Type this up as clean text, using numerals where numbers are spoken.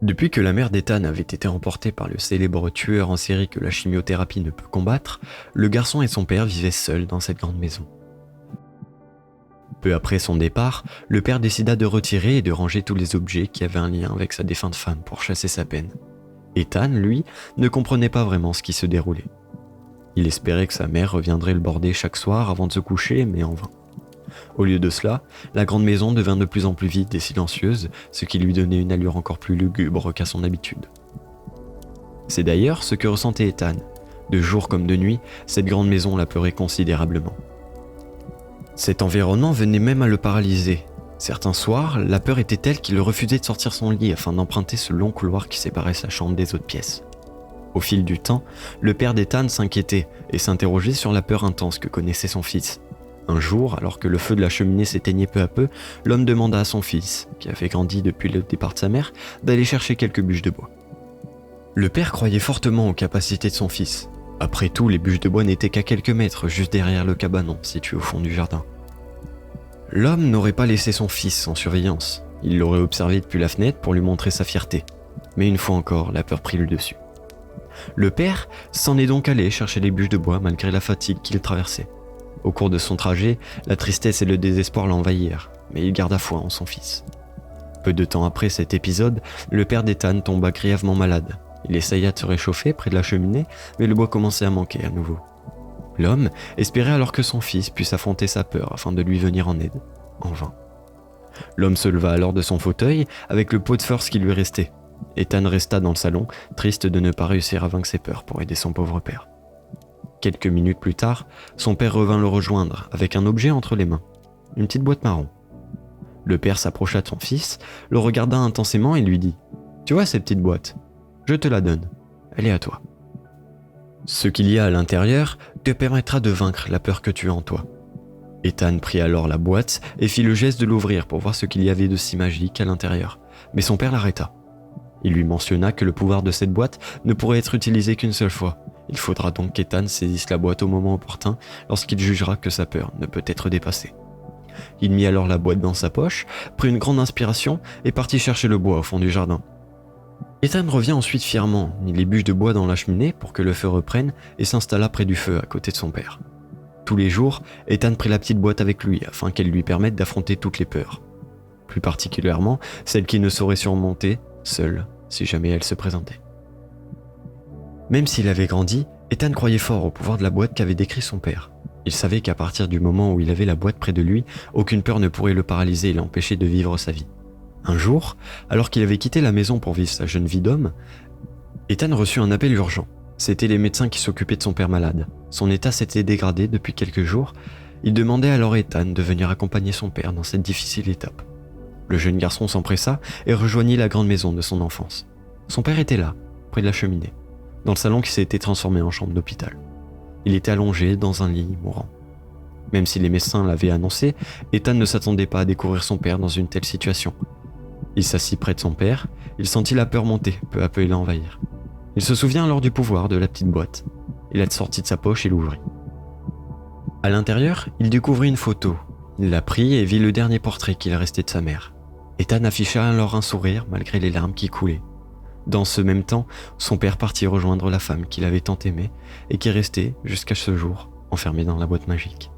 Depuis que la mère d'Ethan avait été emportée par le célèbre tueur en série que la chimiothérapie ne peut combattre, le garçon et son père vivaient seuls dans cette grande maison. Peu après son départ, le père décida de retirer et de ranger tous les objets qui avaient un lien avec sa défunte femme pour chasser sa peine. Ethan, lui, ne comprenait pas vraiment ce qui se déroulait. Il espérait que sa mère reviendrait le border chaque soir avant de se coucher, mais en vain. Au lieu de cela, la grande maison devint de plus en plus vide et silencieuse, ce qui lui donnait une allure encore plus lugubre qu'à son habitude. C'est d'ailleurs ce que ressentait Ethan. De jour comme de nuit, cette grande maison l'appeurait considérablement. Cet environnement venait même à le paralyser. Certains soirs, la peur était telle qu'il refusait de sortir son lit afin d'emprunter ce long couloir qui séparait sa chambre des autres pièces. Au fil du temps, le père d'Ethan s'inquiétait et s'interrogeait sur la peur intense que connaissait son fils. Un jour, alors que le feu de la cheminée s'éteignait peu à peu, l'homme demanda à son fils, qui avait grandi depuis le départ de sa mère, d'aller chercher quelques bûches de bois. Le père croyait fortement aux capacités de son fils. Après tout, les bûches de bois n'étaient qu'à quelques mètres, juste derrière le cabanon, situé au fond du jardin. L'homme n'aurait pas laissé son fils sans surveillance. Il l'aurait observé depuis la fenêtre pour lui montrer sa fierté. Mais une fois encore, la peur prit le dessus. Le père s'en est donc allé chercher les bûches de bois malgré la fatigue qu'il traversait. Au cours de son trajet, la tristesse et le désespoir l'envahirent, mais il garda foi en son fils. Peu de temps après cet épisode, le père d'Ethan tomba grièvement malade. Il essaya de se réchauffer près de la cheminée, mais le bois commençait à manquer à nouveau. L'homme espérait alors que son fils puisse affronter sa peur afin de lui venir en aide. En vain. L'homme se leva alors de son fauteuil avec le peu de force qui lui restait. Ethan resta dans le salon, triste de ne pas réussir à vaincre ses peurs pour aider son pauvre père. Quelques minutes plus tard, son père revint le rejoindre avec un objet entre les mains, une petite boîte marron. Le père s'approcha de son fils, le regarda intensément et lui dit « Tu vois cette petite boîte ? Je te la donne, elle est à toi. Ce qu'il y a à l'intérieur te permettra de vaincre la peur que tu as en toi. » Ethan prit alors la boîte et fit le geste de l'ouvrir pour voir ce qu'il y avait de si magique à l'intérieur, mais son père l'arrêta. Il lui mentionna que le pouvoir de cette boîte ne pourrait être utilisé qu'une seule fois. Il faudra donc qu'Ethan saisisse la boîte au moment opportun lorsqu'il jugera que sa peur ne peut être dépassée. Il mit alors la boîte dans sa poche, prit une grande inspiration et partit chercher le bois au fond du jardin. Ethan revient ensuite fièrement, mit les bûches de bois dans la cheminée pour que le feu reprenne et s'installa près du feu à côté de son père. Tous les jours, Ethan prit la petite boîte avec lui afin qu'elle lui permette d'affronter toutes les peurs. Plus particulièrement, celles qu'il ne saurait surmonter, seul, si jamais elles se présentaient. Même s'il avait grandi, Ethan croyait fort au pouvoir de la boîte qu'avait décrit son père. Il savait qu'à partir du moment où il avait la boîte près de lui, aucune peur ne pourrait le paralyser et l'empêcher de vivre sa vie. Un jour, alors qu'il avait quitté la maison pour vivre sa jeune vie d'homme, Ethan reçut un appel urgent. C'étaient les médecins qui s'occupaient de son père malade. Son état s'était dégradé depuis quelques jours. Il demandait alors à Ethan de venir accompagner son père dans cette difficile étape. Le jeune garçon s'empressa et rejoignit la grande maison de son enfance. Son père était là, près de la cheminée, dans le salon qui s'était transformé en chambre d'hôpital. Il était allongé dans un lit mourant. Même si les médecins l'avaient annoncé, Ethan ne s'attendait pas à découvrir son père dans une telle situation. Il s'assit près de son père, il sentit la peur monter, peu à peu et l'envahir. Il se souvient alors du pouvoir de la petite boîte. Il la sortit de sa poche et l'ouvrit. À l'intérieur, il découvrit une photo. Il la prit et vit le dernier portrait qu'il restait de sa mère. Ethan afficha alors un sourire malgré les larmes qui coulaient. Dans ce même temps, son père partit rejoindre la femme qu'il avait tant aimée et qui restait, jusqu'à ce jour, enfermée dans la boîte magique.